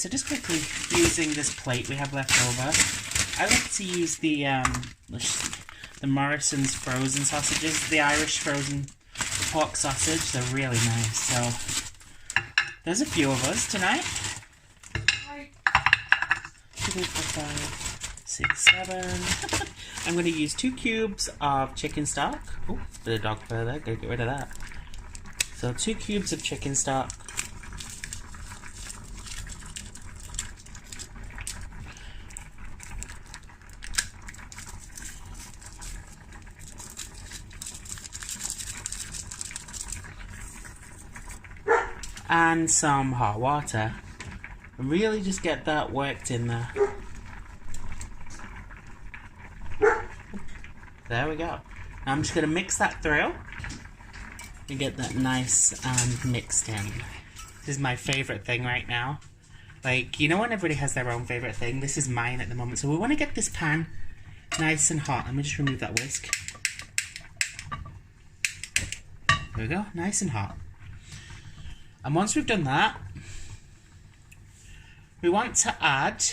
so just quickly using this plate we have left over. I like to use the Morrison's frozen sausages, the Irish frozen pork sausage. They're really nice. So there's a few of us tonight. 2, 3, 4, 5, 6, 7. I'm going to use 2 cubes of chicken stock. Oh, bit of dog fur there. Gotta get rid of that. So 2 cubes of chicken stock. And some hot water. And really just get that worked in there. There we go. Now I'm just going to mix that through and get that nice and mixed in. This is my favourite thing right now. Like, you know when everybody has their own favourite thing? This is mine at the moment. So we want to get this pan nice and hot. Let me just remove that whisk. There we go. Nice and hot. And once we've done that, we want to add,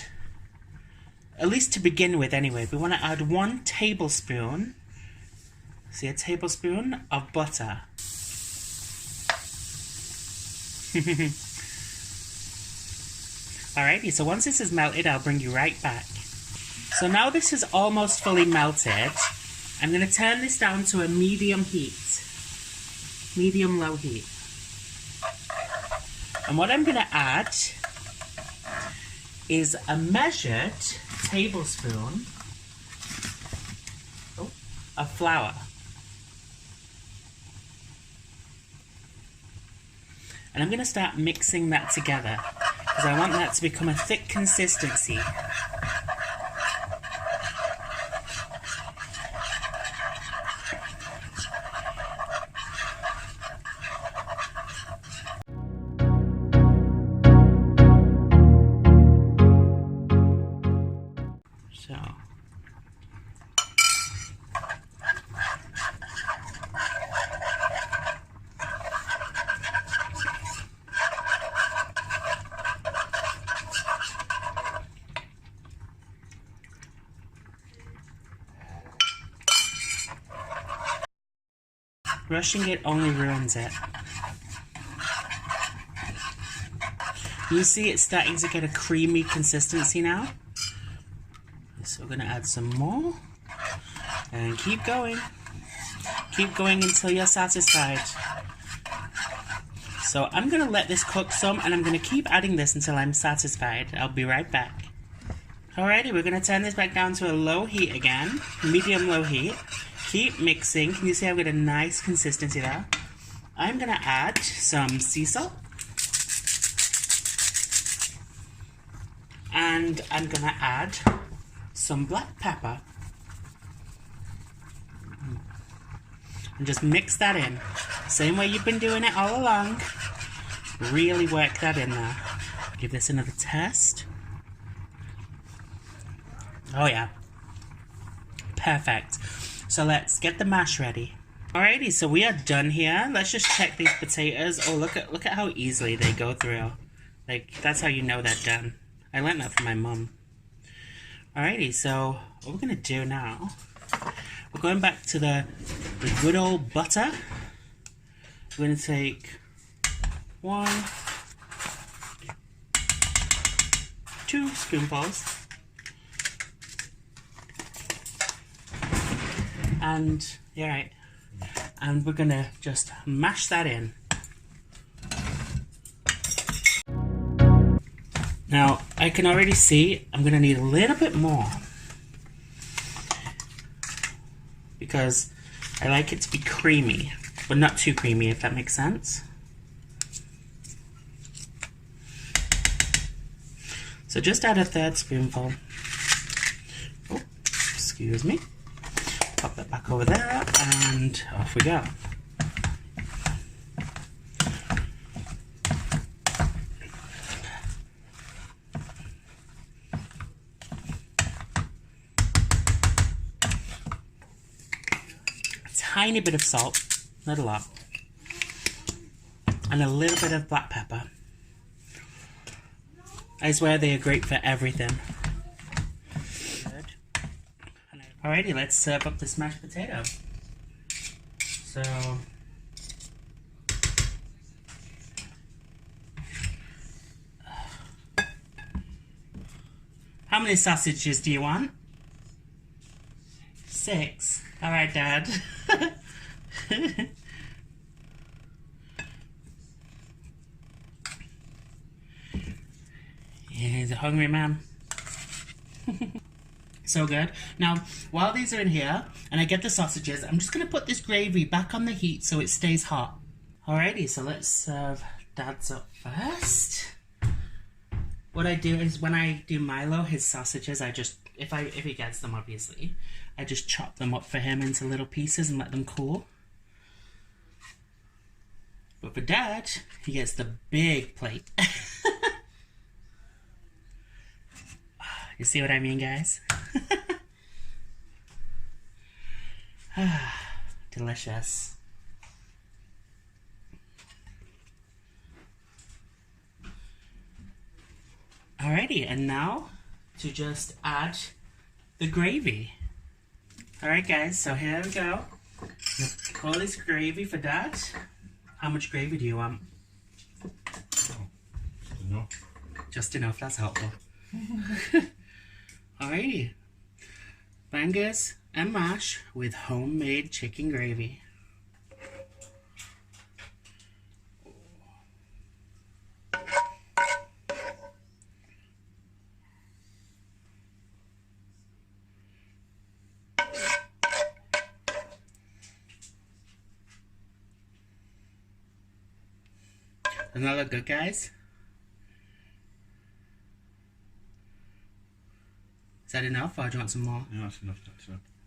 at least to begin with anyway, we want to add 1 tablespoon, see, a tablespoon of butter. Alrighty, so once this is melted, I'll bring you right back. So now this is almost fully melted. I'm going to turn this down to a medium heat, medium-low heat. And what I'm going to add is a measured tablespoon of flour. And I'm going to start mixing that together because I want that to become a thick consistency. Rushing it only ruins it. You see it's starting to get a creamy consistency now. So we're going to add some more. And keep going. Keep going until you're satisfied. So I'm going to let this cook some and I'm going to keep adding this until I'm satisfied. I'll be right back. Alrighty, we're going to turn this back down to a low heat again. Medium-low heat. Keep mixing. Can you see I've got a nice consistency there? I'm going to add some sea salt. And I'm going to add some black pepper. And just mix that in. Same way you've been doing it all along. Really work that in there. Give this another test. Oh yeah. Perfect. So let's get the mash ready. Alrighty, so we are done here. Let's just check these potatoes. Oh, look at how easily they go through. Like, that's how you know they're done. I learned that from my mum. Alrighty, so what we're gonna do now, we're going back to the good old butter. We're gonna take 1, 2 spoonfuls. And, yeah, right. And we're gonna just mash that in. Now, I can already see I'm gonna need a little bit more. Because I like it to be creamy, but not too creamy, if that makes sense. So just add a 1/3 spoonful. Oh, excuse me. Pop that back over there, and off we go. A tiny bit of salt, not a lot, and a little bit of black pepper. I swear they are great for everything. Alrighty, let's serve up this mashed potato. So, how many sausages do you want? 6. Alright, Dad. He's a hungry man. So good. Now, while these are in here, and I get the sausages, I'm just going to put this gravy back on the heat so it stays hot. Alrighty, so let's serve Dad's up first. What I do is when I do Milo, his sausages, I just, if he gets them obviously, I just chop them up for him into little pieces and let them cool. But for Dad, he gets the big plate. You see what I mean, guys? Delicious. Alrighty, and now to just add the gravy. Alright guys, so here we go. All this gravy for Dad. How much gravy do you want? Enough. Just enough, that's helpful. Alrighty. Bangers and mash with homemade chicken gravy. Doesn't that look good, guys? Is that enough, or do you want some more? Yeah, that's enough.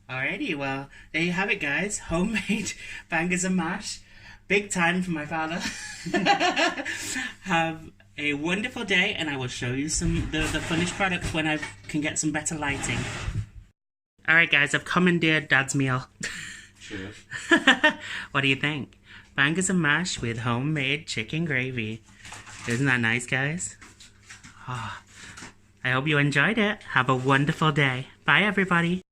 Alrighty, well, there you have it, guys. Homemade bangers and mash. Big time for my father. Have a wonderful day, and I will show you the finished product when I can get some better lighting. Alright, guys, I've commandeered Dad's meal. Cheers. What do you think? Bangers and mash with homemade chicken gravy. Isn't that nice, guys? Oh, I hope you enjoyed it. Have a wonderful day. Bye, everybody.